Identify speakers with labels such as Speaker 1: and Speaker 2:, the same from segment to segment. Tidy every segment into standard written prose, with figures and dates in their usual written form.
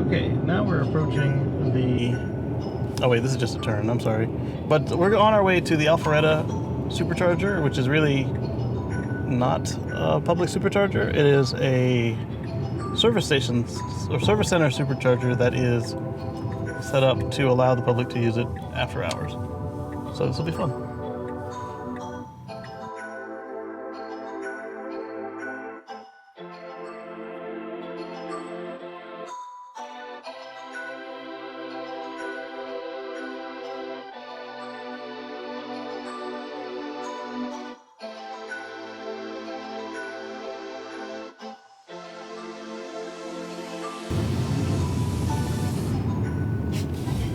Speaker 1: Okay, now we're approaching the... Oh wait, this is just a turn, I'm sorry. But we're on our way to the Alpharetta Supercharger, which is really not a public supercharger. It is a service station or service center supercharger that is set up to allow the public to use it after hours. So this will be fun.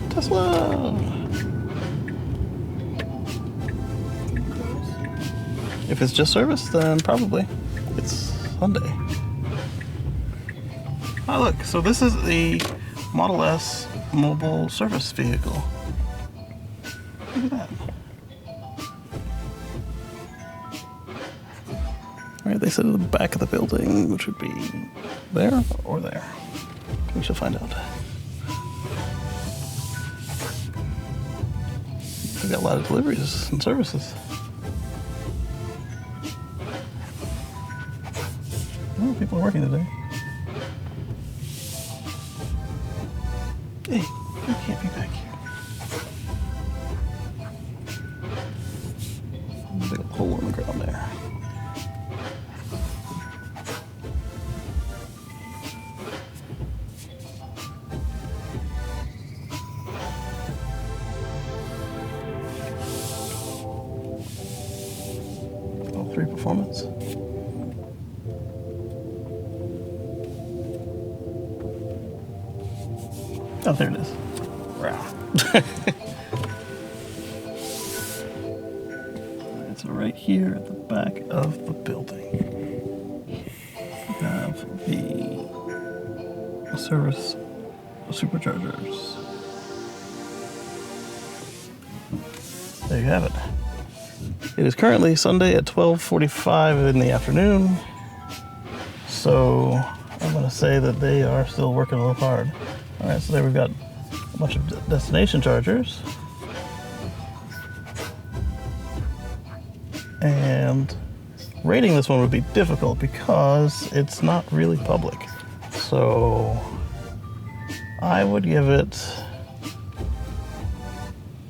Speaker 1: Tesla! If it's just service, then probably. It's Sunday. Oh look, so this is the Model S mobile service vehicle. Look at that. Alright, they said at the back of the building, which would be there or there. We shall find out. We've got a lot of deliveries and services. Oh, people are working today. Hey, you can't be back here. Big hole in the ground there. L3 performance. Oh, there it is. Wow. It's right here at the back of the building. We have the service superchargers. There you have it. It is currently Sunday at 12:45 in the afternoon. So I'm going to say that they are still working a little hard. All right, so there we've got a bunch of destination chargers. And rating this one would be difficult because it's not really public. So I would give it,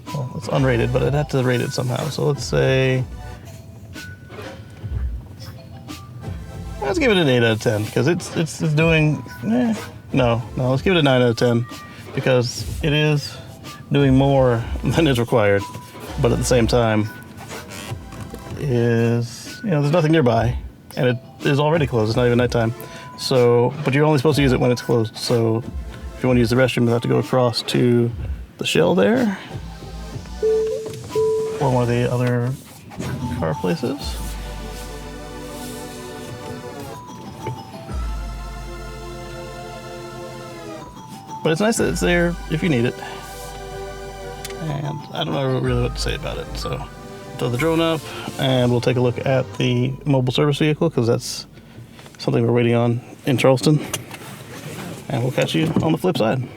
Speaker 1: well, it's unrated, but I'd have to rate it somehow. So let's say, let's give it an 8 out of 10 because it's doing, no, let's give it a 9 out of 10 because it is doing more than is required, but at the same time is, there's nothing nearby and it is already closed. It's not even nighttime. So, but you're only supposed to use it when it's closed. So if you want to use the restroom, you have to go across to the Shell there or one of the other car places. But it's nice that it's there if you need it. And I don't know really what to say about it. So throw the drone up and we'll take a look at the mobile service vehicle because that's something we're waiting on in Charleston. And we'll catch you on the flip side.